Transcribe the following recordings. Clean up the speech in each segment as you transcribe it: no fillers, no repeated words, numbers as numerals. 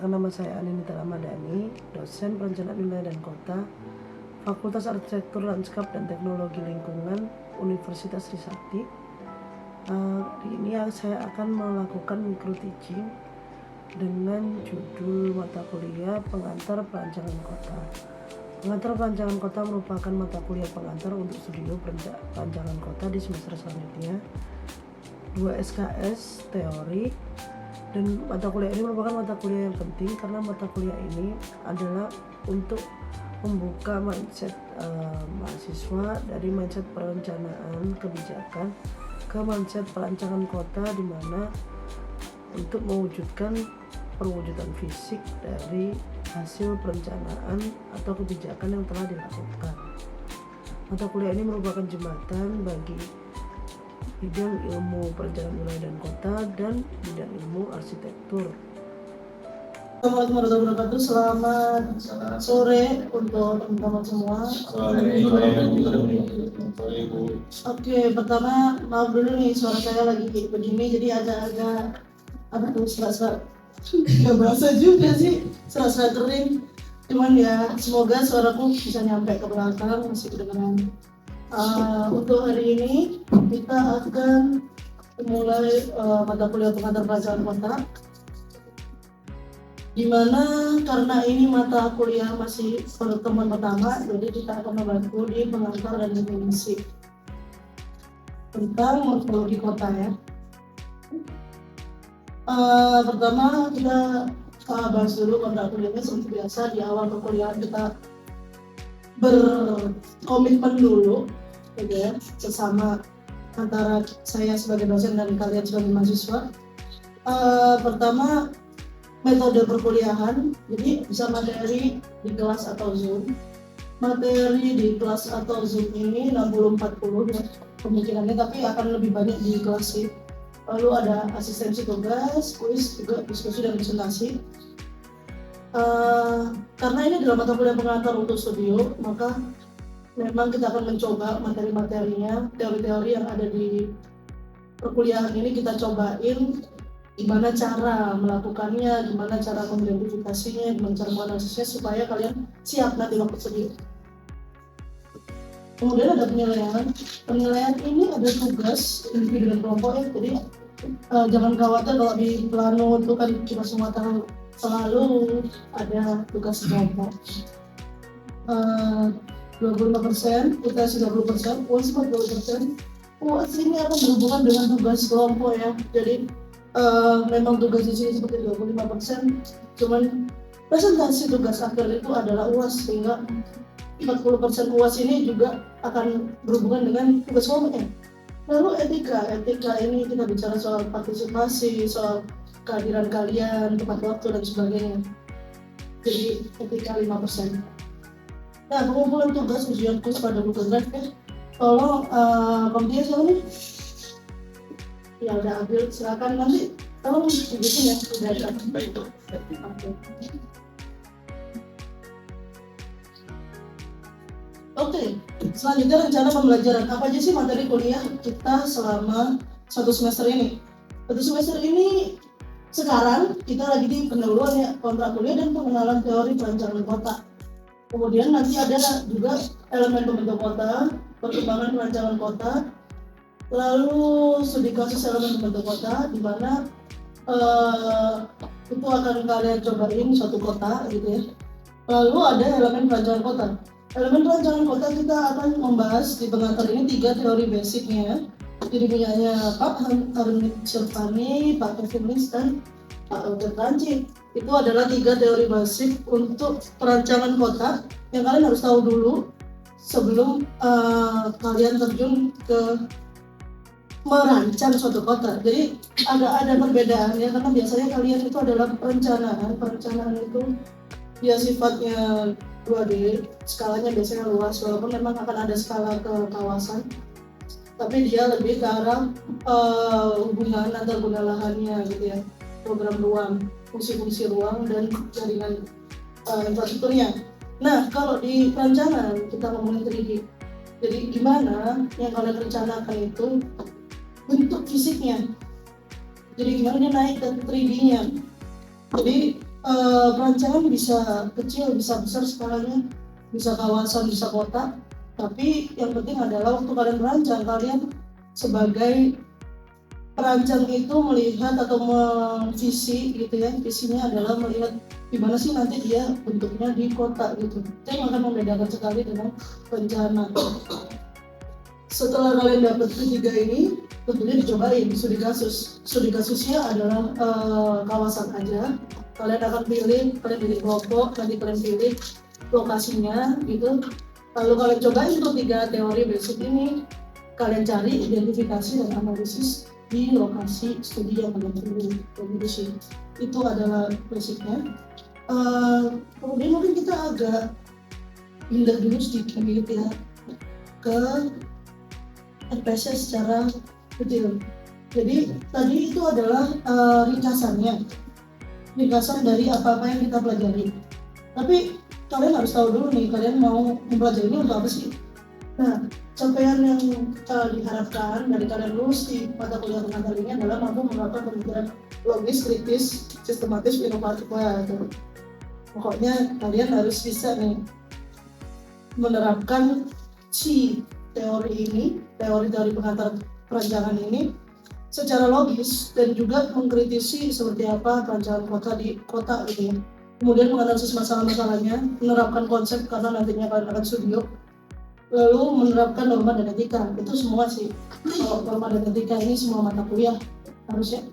Perkenalkan, nama saya Aninita Ramadhani, dosen perencanaan wilayah dan kota, Fakultas Arsitektur Lanskap dan Teknologi Lingkungan, Universitas Trisakti. Hari ini saya akan melakukan micro teaching dengan judul mata kuliah Pengantar Perancangan Kota. Pengantar Perancangan Kota merupakan mata kuliah pengantar untuk studio perancangan kota di semester selanjutnya. 2 SKS teori, dan mata kuliah ini merupakan mata kuliah yang penting karena mata kuliah ini adalah untuk membuka mindset mahasiswa dari mindset perencanaan kebijakan ke mindset perancangan kota, di mana untuk mewujudkan perwujudan fisik dari hasil perencanaan atau kebijakan yang telah dilakukan. Mata kuliah ini merupakan jembatan bagi bidang ilmu perencanaan wilayah dan kota dan bidang ilmu arsitektur. Assalamualaikum warahmatullahi wabarakatuh. Selamat sore untuk teman-teman semua. Oke, pertama maaf dulu nih, suara saya lagi begini jadi agak serak-serak. Gak berasa juga sih, serak-serak kering. Cuman ya semoga suaraku bisa nyampe ke belakang, masih kedengaran. Untuk hari ini kita akan memulai mata kuliah pengantar perancangan kota, dimana karena ini mata kuliah masih pertemuan pertama, jadi kita akan membantu di pengantar dan definisi tentang morfologi kota ya. Pertama kita bahas dulu mata kuliahnya. Seperti biasa di awal perkuliahan kita berkomitmen dulu, gitu ya, sesama antara saya sebagai dosen dan kalian sebagai mahasiswa. Pertama, metode perkuliahan, jadi bisa materi di kelas atau Zoom. Materi di kelas atau Zoom ini 60-40 ya kemungkinannya, tapi akan lebih banyak di kelas sih. Lalu ada asistensi tugas, kuis, juga diskusi dan presentasi. Karena ini adalah mata kuliah pengantar untuk studio, maka memang kita akan mencoba materi-materinya, teori-teori yang ada di perkuliahan ini kita cobain gimana cara melakukannya, gimana cara mengidentifikasinya, gimana cara menganalisisnya supaya kalian siap nanti waktu studio. Kemudian ada penilaian. Penilaian ini ada tugas individu dan kelompok ya, jadi jangan khawatir kalau di plano itu kan kita semua tahu selalu ada tugas kelompok. 25%, UTS 30%, UAS 40%. UAS ini akan berhubungan dengan tugas kelompok ya. Jadi memang tugas di sini seperti 25%, cuman presentasi tugas akhir itu adalah UAS, sehingga 40% UAS ini juga akan berhubungan dengan tugas kelompok ya. Lalu etika ini kita bicara soal partisipasi, soal kehadiran kalian, tepat waktu dan sebagainya. Jadi etika 5%. Nah, pengumpulan tugas ujian kuis pada Google Drive ya. Tolong komputernya siapa nih? Ya udah ambil, silakan nanti tolong tunjukin ya udah ada. Baik. Oke, selanjutnya rencana pembelajaran. Apa aja sih materi kuliah kita selama satu semester ini? Satu semester ini sekarang kita lagi di pendahuluan ya, kontrak kuliah dan pengenalan teori perancangan kota. Kemudian nanti ada juga elemen pembentuk kota, perkembangan perancangan kota, lalu studi kasus elemen pembentuk kota, di mana itu akan kalian cobain suatu kota gitu ya. Lalu ada elemen perancangan kota. Elemen perancangan kota kita akan membahas di pengantar ini 3 teori basicnya. Jadi punyanya Pak Harmit Sirvani, Pak Kevin Lins, dan Pak Elder Ranci. Itu adalah 3 teori basic untuk perancangan kota yang kalian harus tahu dulu sebelum kalian terjun ke merancang suatu kota. Jadi ada perbedaan ya, karena biasanya kalian itu adalah perencanaan itu dia sifatnya 2D, skalanya biasanya luas, walaupun memang akan ada skala ke kawasan, tapi dia lebih ke arah hubungan antar guna lahannya gitu ya, program ruang, fungsi-fungsi ruang dan jaringan infrastrukturnya. Nah, kalau di perencanaan kita ngomongin 3D, jadi gimana yang kalian rencanakan itu bentuk fisiknya, jadi gimana dia naik ke 3D-nya. Jadi perancangan bisa kecil, bisa besar skalanya, bisa kawasan, bisa kota. Tapi yang penting adalah waktu kalian merancang, kalian sebagai perancang itu melihat atau memvisi gitu ya, visinya adalah melihat gimana sih nanti dia bentuknya di kota gitu. Itu yang akan membedakan sekali dengan rencana. Setelah kalian dapat ketiga ini, tentunya dicobain studi kasus. Studi kasusnya adalah kawasan aja. Kalian akan pilih kelompok, nanti kalian pilih lokasinya gitu. Lalu kalian cobain untuk 3 teori basic ini. Kalian cari identifikasi dan analisis di lokasi studi yang kalian pilih. Begitu sih. Itu adalah basicnya. Kemudian mungkin kita agak pindah dulu sedikit ya ke RPS secara detail. Jadi tadi itu adalah ringkasan dari apa-apa yang kita pelajari. Tapi kalian harus tahu dulu nih, kalian mau mempelajari ini untuk apa sih? Nah, capaian yang diharapkan dari kalian lulus di mata kuliah pengantar ini adalah mampu menerapkan pemikiran logis, kritis, sistematis, inovatif. Pokoknya kalian harus bisa nih menerapkan teori-teori pengantar perancangan ini secara logis dan juga mengkritisi seperti apa perancangan kota di kota gitu ya. Kemudian menganalisis masalah-masalahnya, menerapkan konsep karena nantinya kalian akan studio, lalu menerapkan norma dan etika. Itu semua sih. Kalau norma dan etika ini semua mata kuliah harusnya.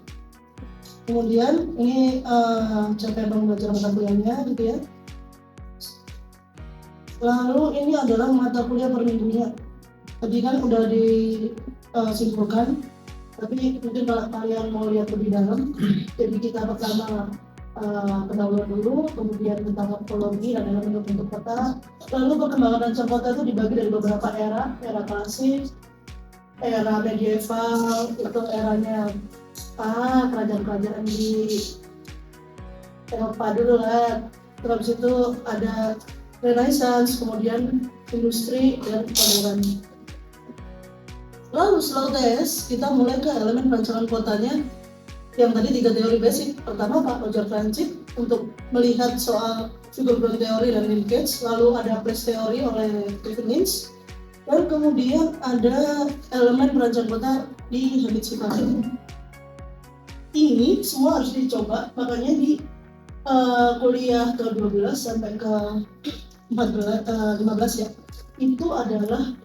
Kemudian ini capaian pembelajaran mata kuliahnya gitu ya. Lalu ini adalah mata kuliah per minggunya. Tadi kan udah disimpulkan, tapi mungkin kalau kalian mau lihat lebih dalam, jadi kita pertama pendahuluan dulu, kemudian tentang morfologi dan dalam bentuk kota. Lalu perkembangan rancang kota itu dibagi dari beberapa era klasik, era medieval, itu eranya kerajaan-kerajaan di Eropa dulu lah. Terus itu ada Renaissance, kemudian industri dan modern. Lalu setelah tes, kita mulai ke elemen perancangan kotanya yang tadi 3 teori basic. Pertama Pak Roger Franchik untuk melihat soal figure ground theory dan linkage, lalu ada place theory oleh Kevin Lynch, dan kemudian ada elemen perancangan kota di Hamid Sukari. Ini semua harus dicoba, makanya di kuliah ke-12 sampai ke 15 ya, itu adalah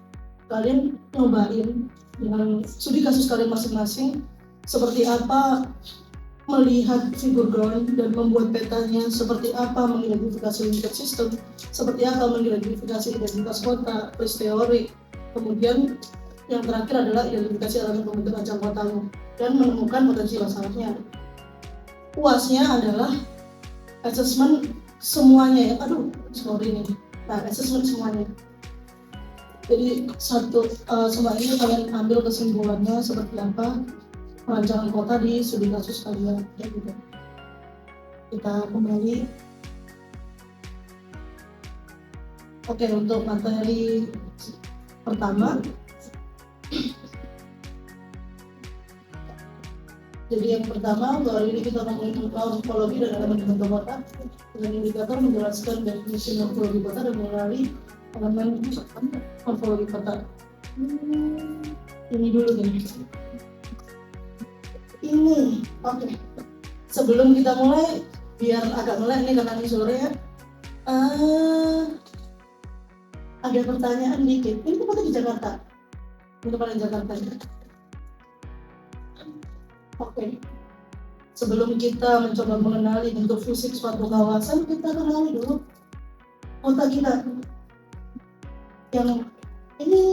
kalian nyobain dengan studi kasus kalian masing-masing seperti apa melihat figure ground dan membuat petanya, seperti apa mengidentifikasi linkage system, seperti apa mengidentifikasi identitas kota, place teori, kemudian yang terakhir adalah identifikasi elemen pembentuk rancang kotamu dan menemukan potensi masalahnya. UASnya adalah assessment semuanya ya, assessment semuanya. Jadi semua ini kalian ambil kesimpulannya seperti apa perancangan kota di studi kasus kalian ya gitu. Kita kembali. Oke, untuk materi pertama, jadi yang pertama untuk hari ini kita ngomongin tentang morfologi dan elemen bentuk kota. Dengan indikator menjelaskan definisi morfologi kota dan mengenali elemen morfologi kota. Ini dulu nih. Ini, oke. Sebelum kita mulai, biar agak melek nih karena ini sore ya. Ada pertanyaan dikit. Ini tempatnya di Jakarta. Untuk kalian Jakarta ya. Oke. Sebelum kita mencoba mengenali bentuk fisik suatu kawasan, kita kenali dulu kota kita. Yang ini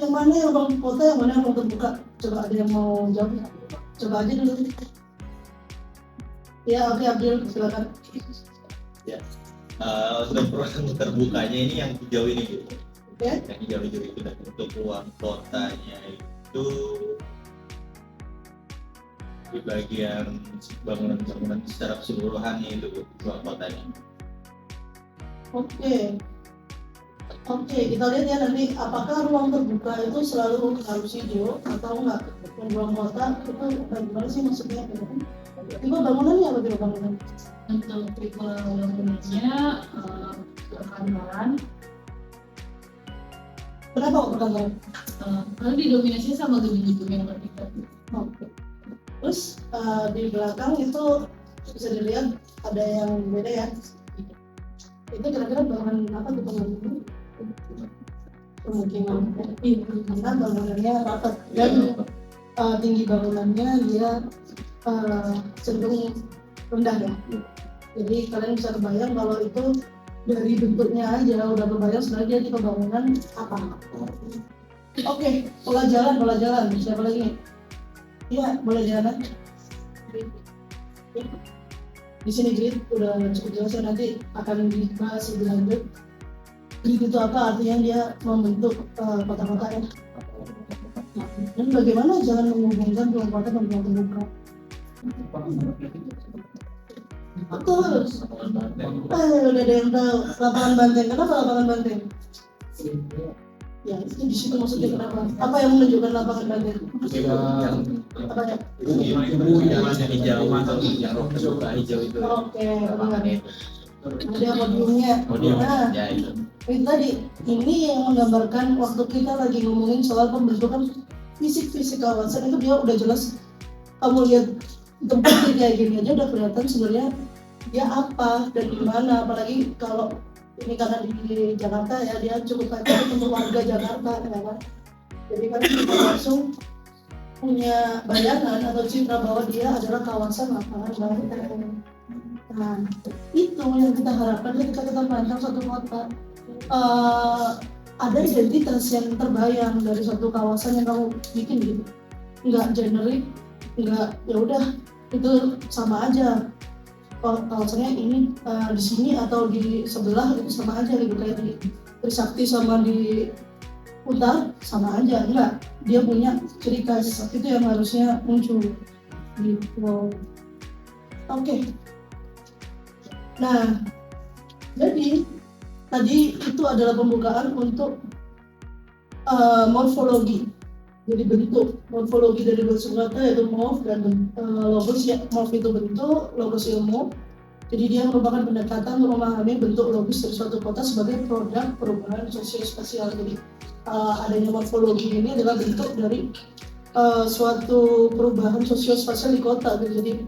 yang mana yang ruang kota, yang mana yang ruang terbuka? Coba ada yang mau jawab? Coba aja dulu. Ya, oke, Abdul, silakan. Ya, untuk ruang terbukanya ini yang hijau ini gitu. Okay. Yang hijau-hijau itu, dan untuk ruang kotanya itu di bagian bangunan-bangunan secara keseluruhan itu ruang kotanya. Oke, kita lihat ya nanti apakah ruang terbuka itu selalu harus hijau atau enggak. Dan ruang kota itu bagaimana sih maksudnya? Tipe bangunannya apa tipe bangunan? Untuk tipe bangunannya perkantoran. Kenapa kok perkantoran? Karena didominasinya sama gedung-gedung yang bertingkat. Oke. Terus di belakang itu bisa dilihat ada yang beda ya. Itu kira-kira bangunan apa tuh bangunan? Pemukiman. Karena bangunannya rapat dan tinggi bangunannya dia cenderung rendah ya. Jadi kalian bisa kebayang kalau itu dari bentuknya aja udah kebayang sebenarnya dia tipe bangunan apa. Oke, pola jalan. Siapa lagi? Iya, boleh jalan. Di sini grid udah cukup jelas ya, nanti akan dibahas lebih lanjut. Grid itu apa? Artinya dia membentuk kota-kota ya. Dan bagaimana jalan menghubungkan ruang kota dan ruang terbuka? Betul. Udah ada yang tahu. Lapangan Banteng. Kenapa lapangan Banteng? Ya, itu di situ maksudnya kenapa? Apa yang menunjukkan lapangan Banteng? Apa ya? Ibu jalannya hijau atau yang terbuka hijau itu. Oke, benar. Ada podiumnya. Nah, Ya itu. itu tadi ini yang menggambarkan waktu kita lagi ngomongin soal pembentukan fisik kawasan itu dia udah jelas. Kamu lihat tempatnya kayak gini aja udah kelihatan sebenarnya dia apa dan di mana, apalagi kalau ini karena di Jakarta ya, dia cukup kayak untuk warga Jakarta ya kan. Jadi kan kita langsung punya bayangan atau citra bahwa dia adalah kawasan lapangan Banteng. Nah, itu yang kita harapkan ketika kita merancang suatu kota. Ada identitas yang terbayang dari suatu kawasan yang kamu bikin gitu. Nggak generik, nggak ya udah itu sama aja. Kawasannya ini di sini atau di sebelah itu sama aja gitu, kayak di Trisakti sama di Utar sama aja, enggak, dia punya ciri khas, itu yang harusnya muncul gitu. Oke. Nah, jadi tadi itu adalah pembukaan untuk morfologi. Jadi bentuk morfologi dari bahasa kata yaitu morf dan logos ya. Morf itu bentuk, logos ilmu. Jadi dia merupakan pendekatan memahami bentuk logis dari suatu kota sebagai produk perubahan sosiospasial. Jadi adanya morfologi ini adalah bentuk dari suatu perubahan sosiospasial di kota. Jadi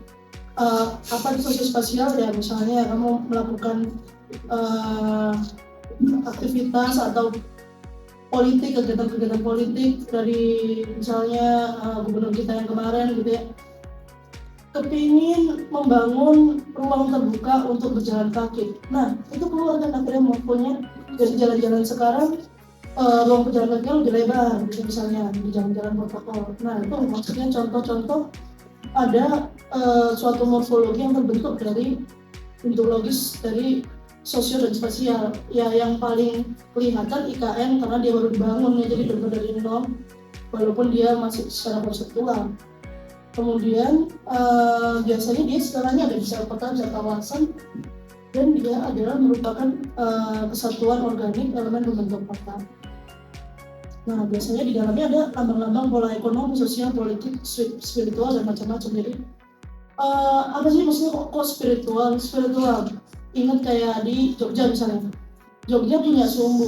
apa itu sosiospasial ya, misalnya kamu melakukan aktivitas atau politik, kegiatan-kegiatan politik dari misalnya gubernur kita yang kemarin gitu ya, kepingin membangun ruang terbuka untuk berjalan kaki. Nah, itu keluar kan akhirnya morfonya. Jadi jalan-jalan sekarang ruang berjalan kaki lebih lebar gitu, misalnya di jalan-jalan protokol. Nah, itu maksudnya contoh-contoh ada suatu morfologi yang terbentuk dari bentuk logis dari sosio dan spasial. Ya, yang paling kelihatan IKN karena dia baru dibangun ya, jadi benar dari nol, walaupun dia masih secara konseptual. Kemudian biasanya dia istilahnya ada di sel kota, sel kawasan, dan dia adalah merupakan kesatuan organik elemen pembentuk kota. Nah, biasanya di dalamnya ada lambang-lambang pola ekonomi, sosial, politik, spiritual, dan macam-macam. Jadi apa sih maksudnya kok spiritual? Ingat kayak di Jogja misalnya. Jogja punya sumbu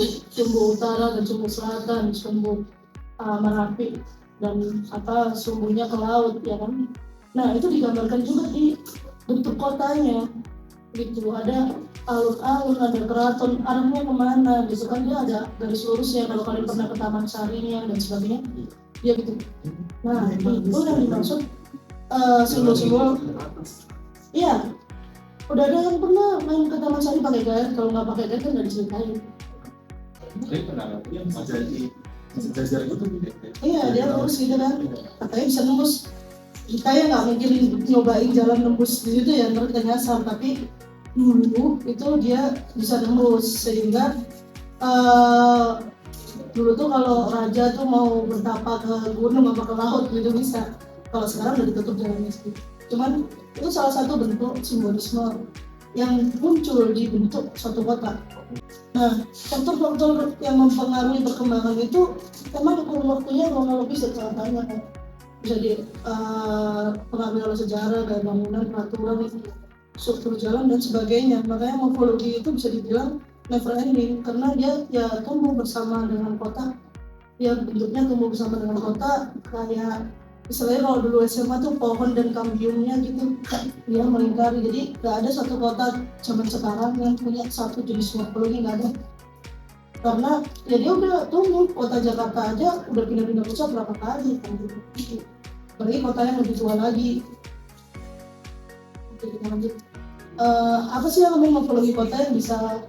utara dan sumbu selatan, sumbu Merapi, dan sumbunya ke laut ya kan. Nah, itu digambarkan juga di bentuk kotanya gitu. Ada alun-alun, ada keraton, arahnya kemana gitu kan, dia ada garis lurusnya. Kalau kalian pernah ke Taman Sarinya dan sebagainya, dia gitu. Nah, itu yang dimaksud simbol-simbol. Iya, udah ada yang pernah main ke Taman Sari pakai guide. Kalau nggak pakai guide kan nggak diceritain. Sejajar gitu. Iya, dia lurus gitu kan, katanya bisa nembus. Kita ya nggak mungkin nyobain jalan nembus di situ ya, ntar kita nyasar. Tapi dulu itu dia bisa nembus, sehingga dulu tuh kalau raja tuh mau bertapa ke gunung apa ke laut gitu bisa. Kalau sekarang udah ditutup jalannya sih. Cuman itu salah satu bentuk simbolisme yang muncul di bentuk suatu kota. Nah, faktor-faktor yang mempengaruhi perkembangan itu memang kurun waktunya kronologis dan sangat banyak kan. bisa di pengambilan sejarah, gaya bangunan, peraturan, struktur jalan dan sebagainya. Makanya morfologi itu bisa dibilang never ending karena dia ya tumbuh bersama dengan kota, ya bentuknya tumbuh bersama dengan kota. Kayak istilahnya kalau dulu SMA tuh pohon dan kambiumnya gitu, dia melingkari. Jadi nggak ada satu kota zaman sekarang yang punya satu jenis morfologi, nggak ada. Karena ya dia udah tumbuh, kota Jakarta aja udah pindah-pindah pusat berapa kali kan gitu. Apalagi kota yang lebih tua lagi. Oke, kita lanjut. Apa sih yang namanya morfologi kota yang bisa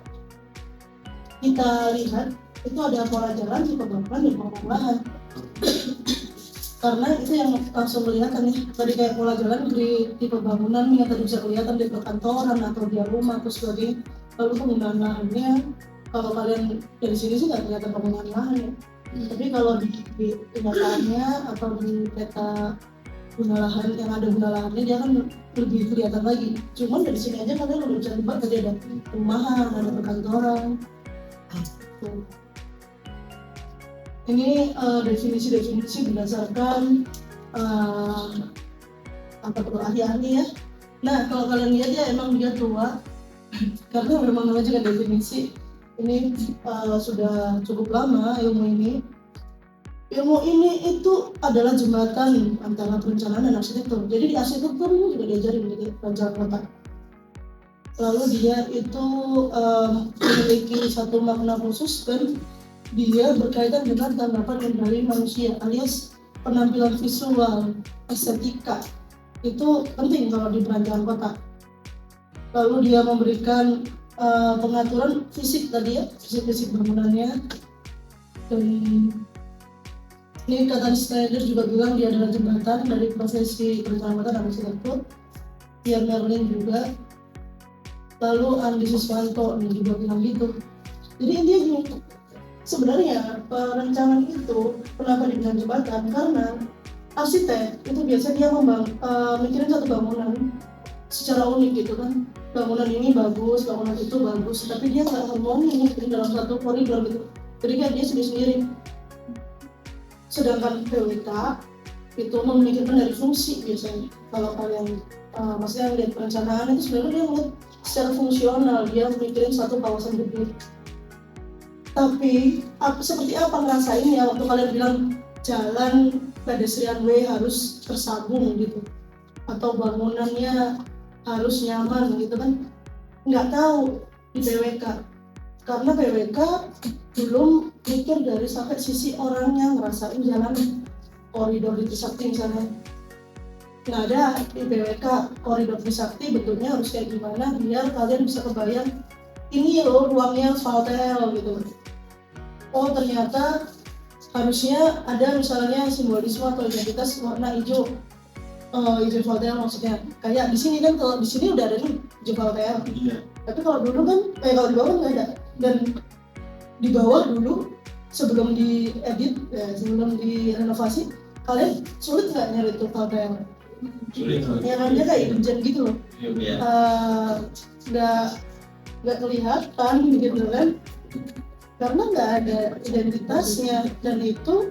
kita lihat? Itu ada pola jalan, tipe bangunan, dan pembangunan. Karena itu yang langsung kelihatan nih. Tadi kayak pola jalan di tipe bangunan yang tadi bisa kelihatan di perkantoran atau di rumah atau sebagainya. Lalu penggunaan lahannya, kalau kalian dari sini sih nggak kelihatan penggunaan lahan ya. Tapi kalau di kenyataannya atau di peta guna lahan yang ada guna lahannya dia kan lebih kelihatan lagi. Cuman dari sini aja kalian udah bisa lihat tadi ada rumahan, ada perkantoran. Tuh. Ini definisi berdasarkan apa tuh ahli-ahli ya. Nah kalau kalian lihat ya emang dia tua karena memang namanya juga definisi. Ini sudah cukup lama ilmu ini itu adalah jembatan antara perencanaan dan arsitektur. Jadi di arsitektur ini juga diajarin gitu perencanaan kota. Lalu dia itu memiliki satu makna khusus dan dia berkaitan dengan tanggapan kendali manusia alias penampilan visual, estetika. Itu penting kalau di perencanaan kota. Lalu dia memberikan pengaturan fisik tadi ya, fisik bangunannya. Dan ini kata Schneider juga bilang dia adalah jembatan dari profesi perencanaan kota dan arsitektur. Pierre Merlin juga. Lalu Andi Suswanto ini juga bilang gitu. Jadi intinya gini, sebenarnya perencanaan itu kenapa dibilang jembatan? Karena arsitek itu biasanya dia mikirin satu bangunan secara unik gitu kan. Bangunan ini bagus, bangunan itu bagus, tapi dia nggak harmoni dalam satu koridor gitu. Jadi kayak dia sendiri-sendiri. Sedangkan PWK itu memikirkan dari fungsi biasanya. Kalau kalian maksudnya lihat perencanaan itu sebenarnya dia ngeliat secara fungsional, dia mikirin satu kawasan gede. Tapi seperti apa ngerasainnya waktu kalian bilang jalan pedestrian way harus tersambung gitu, atau bangunannya harus nyaman gitu kan? Nggak tahu di PWK, karena PWK belum mikir dari sampai sisi orangnya ngerasain jalan koridor di Trisakti misalnya. Nggak ada di PWK koridor Trisakti bentuknya harus kayak gimana biar kalian bisa kebayang ini loh ruangnya Valtel gitu. Oh ternyata harusnya ada misalnya simbolisme atau identitas warna hijau. Hijau Valtel maksudnya. Kayak di sini kan, kalau di sini udah ada nih hijau Valtel. Iya. Tapi kalau dulu kan, kalau di bawah nggak ada. Dan di bawah dulu sebelum diedit, sebelum direnovasi, kalian sulit nggak nyari tuh Valtel? Sulit. Ya kan dia kayak hidden gitu loh. Iya. Nggak kelihatan gitu kan. Karena nggak ada identitasnya, dan itu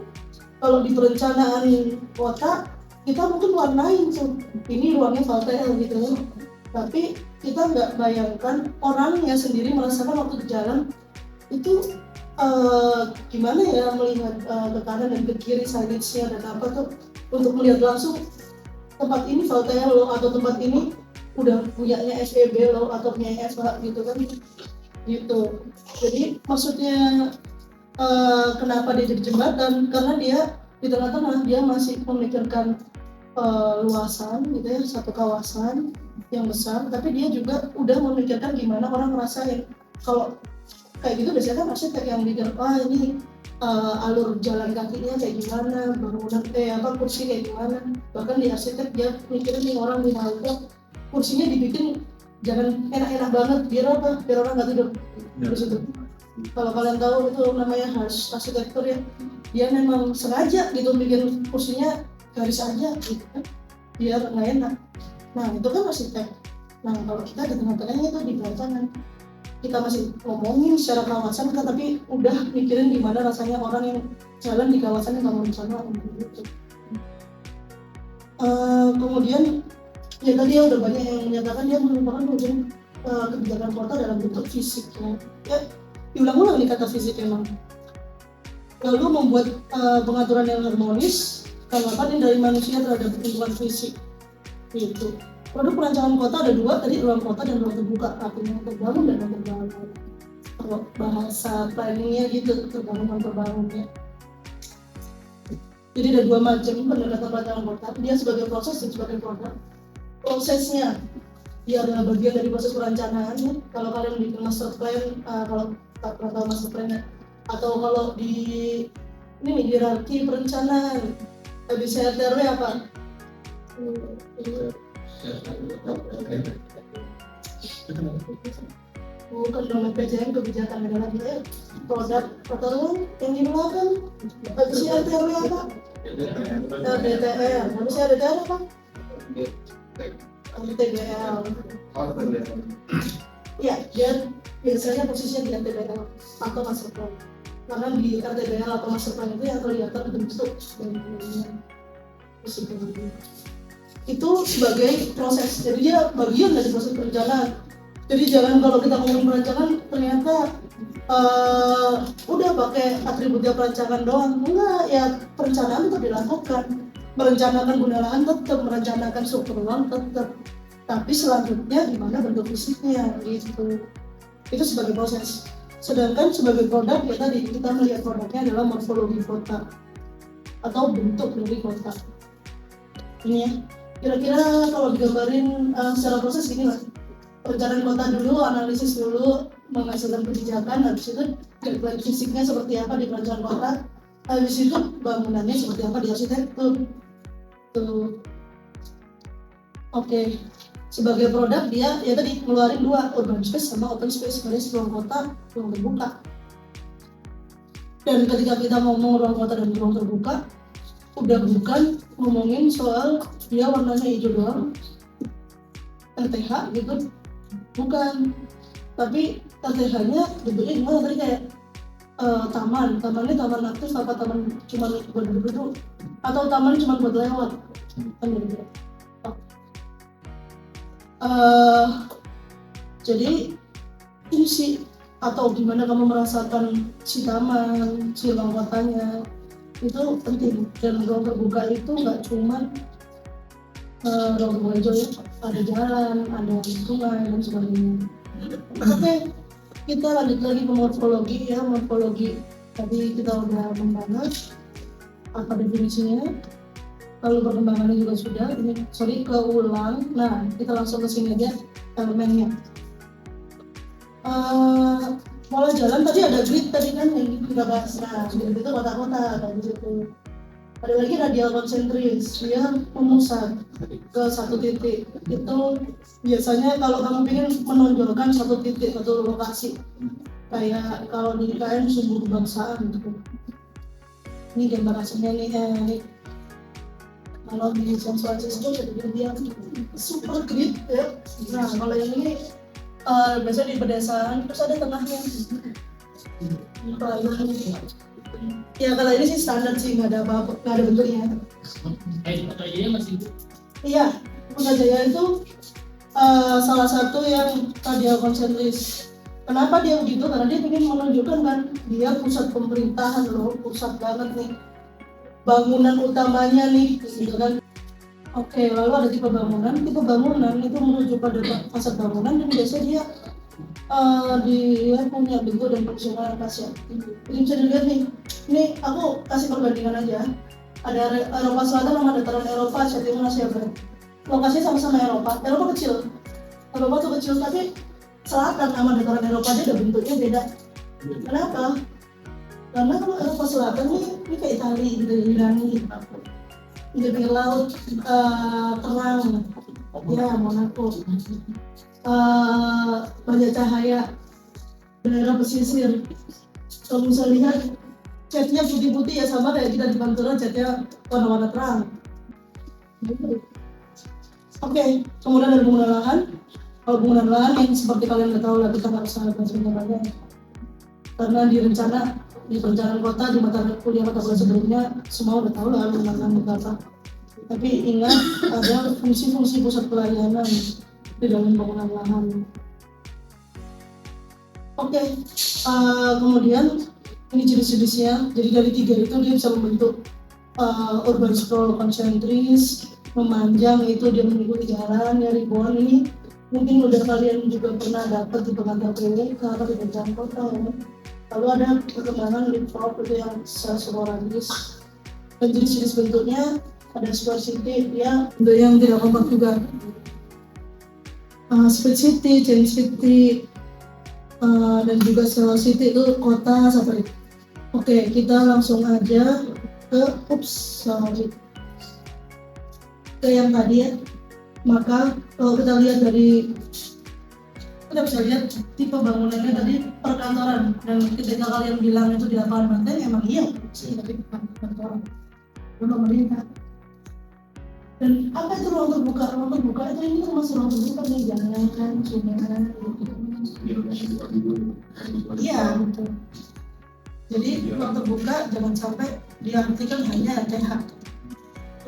kalau di perencanaan kota kita mungkin warnain tuh ini ruangnya Valtel gitu, tapi kita nggak bayangkan orangnya sendiri merasakan waktu di jalan itu gimana ya melihat ke kanan dan ke kiri signage-nya dan apa tuh untuk melihat langsung tempat ini Valtel loh, atau tempat ini udah punyanya FEB loh atau punya FH gitu kan gitu. Jadi maksudnya kenapa dia jadi jembatan? Karena dia di tengah-tengah dia masih memikirkan luasan gitu ya, satu kawasan yang besar, tapi dia juga udah memikirkan gimana orang ngerasain. Kalau kayak gitu biasanya kan arsitek yang mikir ini alur jalan kakinya kayak gimana, bangunan kursi kayak gimana. Bahkan di arsitek dia mikirin nih orang di halte kursinya dibikin jangan enak-enak banget biar apa? Biar orang nggak tidur di situ. Kalau kalian tahu itu namanya harsh arsitektur ya, dia memang sengaja gitu bikin kursinya garis aja gitu kan, biar nggak enak. Nah itu kan arsitek. Nah kalau kita di tengah-tengahnya itu di perencanaan, kita masih ngomongin secara kawasan kan, tapi udah mikirin gimana rasanya orang yang jalan di kawasan yang kamu rencanakan gitu. Kemudian ya tadi ya udah banyak yang menyatakan dia merupakan kebijakan kota dalam bentuk fisik ya diulang-ulang nih kata fisik emang. Lalu membuat pengaturan yang harmonis tanggapan dari manusia terhadap lingkungan fisik gitu. Produk perancangan kota ada dua tadi, ruang kota dan ruang terbuka, artinya terbangun dan non terbangun. Kalau bahasa planningnya gitu, terbangun non terbangunnya. Jadi ada dua macam pendekatan perancangan kota, dia sebagai proses dan sebagai produk. Prosesnya dia adalah bagian dari proses perencanaan ya. Kalau kalian bikin master plan, kalau tak pernah tahu master plan ya, atau kalau di ini hierarki perencanaan habis RTRW apa? Bukan dong PJM kebijakan negara kita produk atau yang di belakang habis RTRW apa? DTR, habis DTR apa? TBL. Ya, dan biasanya posisinya di RTBL atau master plan. Karena di RTBL atau master plan itu yang kelihatan bentuk dan bentuknya itu sebagai proses. Jadi dia bagian dari proses perencanaan. Jadi jangan kalau kita ngomongin perencanaan ternyata udah pakai atributnya perencanaan doang. Enggak, ya perencanaan tetap dilakukan. Merencanakan guna lahan tetap, merencanakan struktur ruang tetap. Tapi selanjutnya gimana bentuk fisiknya gitu. Itu sebagai proses. Sedangkan sebagai produk ya tadi kita melihat produknya adalah morfologi kota atau bentuk dari kota. Ini ya. Kira-kira kalau digambarin secara proses gini lah. Perencanaan kota dulu, analisis dulu, menghasilkan kebijakan, habis itu guideline fisiknya seperti apa di perencanaan kota, habis itu bangunannya seperti apa di arsitektur. Tuh. Oke. Sebagai produk dia ya tadi ngeluarin dua, urban space sama open space, alias ruang kota, ruang terbuka. Dan ketika kita ngomong ruang kota dan ruang terbuka, udah bukan ngomongin soal dia warnanya hijau doang, RTH gitu, bukan. Tapi RTH-nya bentuknya gimana tadi kayak tamannya taman aktif apa taman cuma buat duduk atau taman cuma buat lewat kan gitu. Jadi fungsi atau gimana kamu merasakan si taman, si ruang kotanya itu penting. Dan ruang terbuka itu nggak cuma ruang terbuka hijau ya, ada jalan, ada sungai dan sebagainya. Oke, kita lanjut lagi ke morfologi ya. Morfologi tadi kita udah membahas apa definisinya, lalu perkembangannya juga sudah. Ini keulang. Nah, kita langsung ke sini aja elemennya. Pola jalan tadi ada grid tadi kan yang kita bahas. Nah, grid itu kota-kota kayak gitu. Ada lagi radial konsentris, dia memusat ke satu titik. Itu biasanya kalau kamu ingin menonjolkan satu titik, satu lokasi, kayak kalau di IKN sumber kebangsaan gitu. Ini gambar aslinya nih. Kalau di San Francisco jadi dia super grid ya. Nah kalau yang ini biasanya di pedesaan terus ada tengahnya. Ya kalau ini sih standar sih, nggak ada apa-apa, nggak ada bentuknya. Putrajaya masih Iya, Putrajaya itu salah satu yang radial konsentris. Kenapa dia begitu? Karena dia ingin menunjukkan kan dia pusat pemerintahan loh, pusat banget nih. Bangunan utamanya nih, gitu kan. Oke, lalu ada tipe bangunan. Tipe bangunan itu menuju pada fasad bangunan dan biasanya dia punya bentuk dan fungsional khas ya. Jadi bisa dilihat nih. Ini aku kasih perbandingan aja. Ada Eropa Selatan sama dataran Eropa, Asia Timur, Asia Barat. Lokasinya sama-sama Eropa. Eropa kecil. Eropa tuh kecil tapi selatan sama dataran Eropa dia ada bentuknya beda. Kenapa? Karena kalau Eropa Selatan ini kayak Italia gitu, Yunani, di pinggir laut terang, ya Monaco, banyak cahaya, daerah pesisir. Kalau bisa lihat catnya putih-putih ya sama kayak kita di Pantura catnya warna-warna terang. Oke, kemudian ada bangunan lahan. Kalau bangunan lahan yang seperti kalian udah tahu lah, kita nggak usah bahas sebenarnya. Karena di perencanaan kota di mata kuliah mata kuliah sebelumnya semua udah tahu lah bangunan lahan itu apa. Tapi ingat ada fungsi-fungsi pusat pelayanan di dalam bangunan lahan. Oke, kemudian ini jenis-jenisnya. Jadi dari 3 itu dia bisa membentuk urban sprawl konsentris, memanjang itu dia mengikuti jalan, ya ribuan ini. Mungkin udah kalian juga pernah dapat di pengantar PWK atau di perencanaan kota ya. Lalu ada perkembangan leapfrog itu yang secara sporadis. Dan jenis-jenis bentuknya ada square city, ya untuk yang tidak kompak juga. Speed city, chain city, dan juga scale city itu kota seperti itu. Oke, kita langsung aja ke ke yang tadi ya. Maka kalau kita lihat dari, kita bisa lihat tipe bangunannya tadi perkantoran, dan ketika kalian bilang itu di lapangan banteng, emang iya sih, tapi perkantoran belum pemerintah. Dan apa itu ruang terbuka? Ruang terbuka itu ini termasuk ruang terbuka nih, jangan kan sungai iya betul. Jadi ruang terbuka jangan sampai diartikan hanya TH.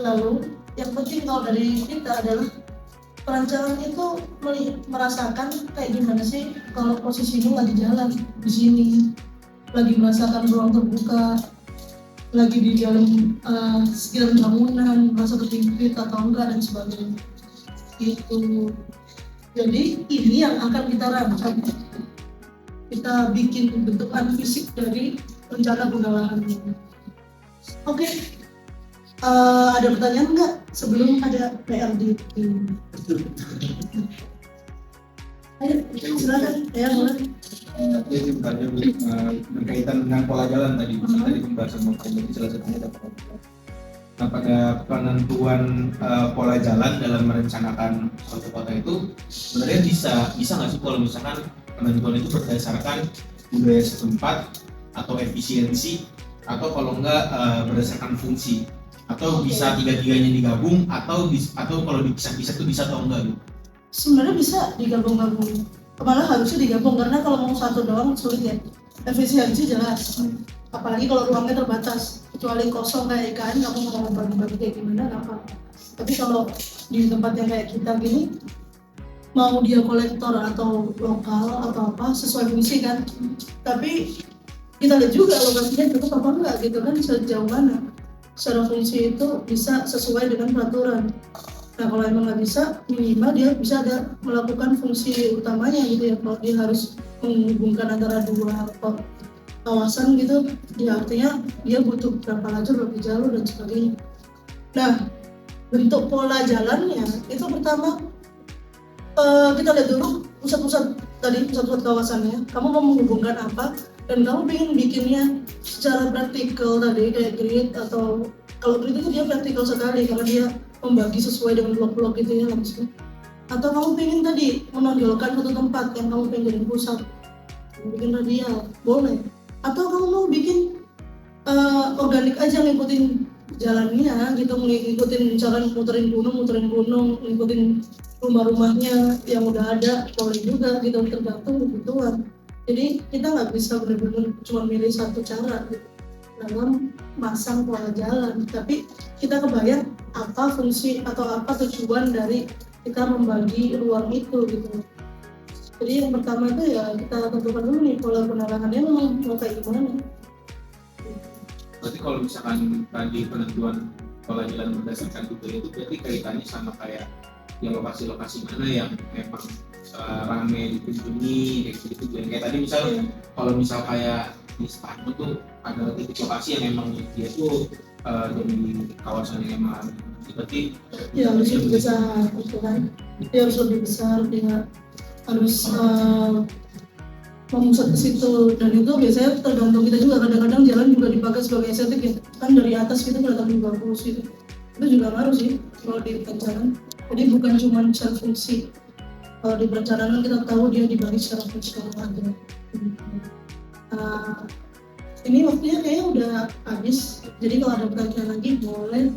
Lalu yang penting kalau dari kita adalah perancangan itu merasakan kayak gimana sih kalau posisinya lagi jalan di sini, lagi merasakan ruang terbuka, lagi di dalam sekitar bangunan, merasa terhimpit atau enggak dan sebagainya. Itu. Jadi ini yang akan kita rancang. Kita bikin bentukan fisik dari rencana guna lahan ini. Oke. Ada pertanyaan nggak sebelum ada PRD? Ayo, silakan. Ya, boleh. Jadi bertanya berkaitan dengan pola jalan tadi. Tadi pembahasan mengenai salah satunya ada pola jalan. Nah, pada penentuan pola jalan dalam merencanakan suatu kota itu sebenarnya bisa nggak sih kalau misalkan penentuan itu berdasarkan budaya setempat atau efisiensi, atau kalau nggak berdasarkan fungsi, atau bisa tiga-tiganya digabung, atau kalau dipisah-pisah itu bisa atau enggak gitu? Sebenarnya bisa digabung-gabung, malah harusnya digabung, karena kalau mau satu doang sulit ya. Efisiensi jelas, apalagi kalau ruangnya terbatas, kecuali kosong kayak IKN kamu mau bagi-bagi kayak gimana nggak apa. Tapi kalau di tempat yang kayak kita gini, mau dia kolektor atau lokal atau apa sesuai fungsi kan. Tapi kita lihat juga lokasinya cukup apa enggak gitu kan, sejauh mana secara fungsi itu bisa sesuai dengan peraturan. Nah kalau emang nggak bisa, minimal dia bisa ada melakukan fungsi utamanya gitu ya. Kalau dia harus menghubungkan antara dua kawasan gitu, ya artinya dia butuh berapa lajur, berapa jalur dan sebagainya. Nah bentuk pola jalannya itu pertama kita lihat dulu pusat-pusat kawasannya. Kamu mau menghubungkan apa dan kamu pengen bikinnya secara praktikal tadi kayak grid, atau kalau grid itu dia praktikal sekali karena dia membagi sesuai dengan blok-blok gitu ya langsung. Atau kamu pengen tadi menonjolkan satu tempat yang kamu pengen jadi pusat, bikin radial, boleh. Atau kamu mau bikin organik aja, ngikutin jalannya gitu, ngikutin cara muterin gunung, ngikutin rumah-rumahnya yang udah ada, boleh juga gitu, tergantung kebutuhan. Jadi kita nggak bisa benar-benar cuma milih satu cara gitu dalam masang pola jalan, tapi kita kebayang apa fungsi atau apa tujuan dari kita membagi ruang itu gitu. Jadi yang pertama itu ya kita tentukan dulu nih pola penerangannya mau kayak gimana. Berarti kalau misalkan tadi penentuan pola jalan berdasarkan itu berarti kaitannya sama kayak yang lokasi-lokasi mana yang memang ramai dikunjungi kayak tadi misal kalau misal kayak di Spanyol tuh ada titik lokasi yang memang dia tuh jadi kawasan yang emang seperti ya harus lebih besar gitu kan, dia harus lebih besar, dia harus memusat ke situ, dan itu biasanya tergantung kita juga. Kadang-kadang jalan juga dipakai sebagai estetik ya kan, dari atas kita kelihatan lebih bagus gitu, itu juga ngaruh sih kalau di perencanaan. Jadi bukan cuma secara fungsi, kalau di perencanaan kita tahu dia dibagi secara fungsional aja. Ini waktunya kayaknya udah habis, jadi kalau ada pertanyaan lagi boleh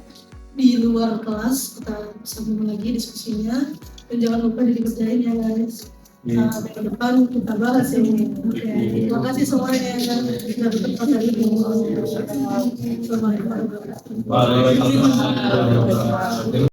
di luar kelas kita sambung lagi diskusinya, dan jangan lupa dikerjain ya guys. minggu depan kita bahas ini. Oke, terima kasih semuanya dari tempat dari ini. Assalamualaikum warahmatullahi wabarakatuh. Waalaikumsalam.